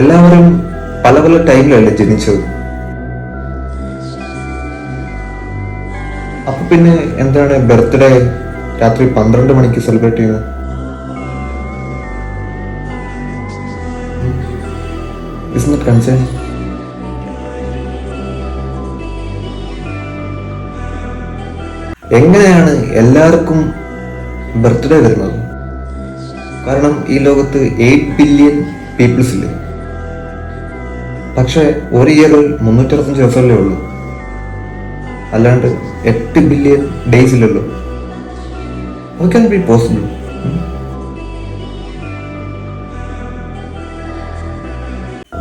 എല്ലാവരും പല പല ടൈമിലല്ലേ ജനിച്ചത്. അപ്പൊ പിന്നെ എന്താണ് ബർത്ത്ഡേ രാത്രി 12 മണിക്ക് സെലിബ്രേറ്റ് ചെയ്യുന്നത്? Isn't it concerning? എങ്ങനെയാണ് എല്ലാവർക്കും ബർത്ത്ഡേ വരുന്നത്? കാരണം ഈ ലോകത്ത് 8 ബില്യൺ പീപ്പിൾസ് ഇല്ലേ, പക്ഷെ ഒരു ഇയറിൽ 365 ദിവസമല്ലേ ഉള്ളൂ, അല്ലാണ്ട് 8 ബില്യൺ ഡേയ്സ് ഇല്ലല്ലോ. How can it be possible?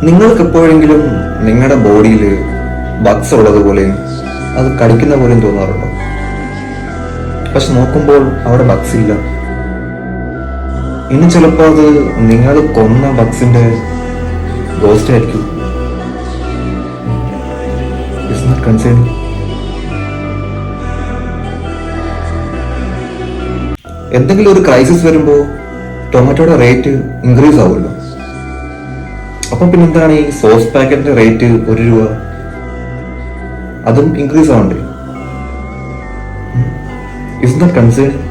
നിങ്ങൾക്ക് എപ്പോഴെങ്കിലും നിങ്ങളുടെ ബോഡിയിൽ ബഗ്സ് ഉള്ളതുപോലെയും അത് കടിക്കുന്ന പോലെയും തോന്നാറുണ്ടോ? പക്ഷെ നോക്കുമ്പോൾ അവിടെ ബഗ്സ് ഇല്ല. ഇനി ചിലപ്പോൾ അത് നിങ്ങൾ കൊന്ന ബഗ്സിന്റെ ഗോസ്റ്റ് ആയിരിക്കും. Isn't it concerning? എന്തെങ്കിലും ഒരു ക്രൈസിസ് വരുമ്പോൾ ടൊമാറ്റോയുടെ റേറ്റ് ഇൻക്രീസ് ആവുമല്ലോ. അപ്പൊ പിന്നെന്താണ് ഈ സോസ് പാക്കറ്റിന്റെ റേറ്റ് 1 രൂപ? അതും ഇൻക്രീസ് ആവണ്ടേ? Isn't that concerning?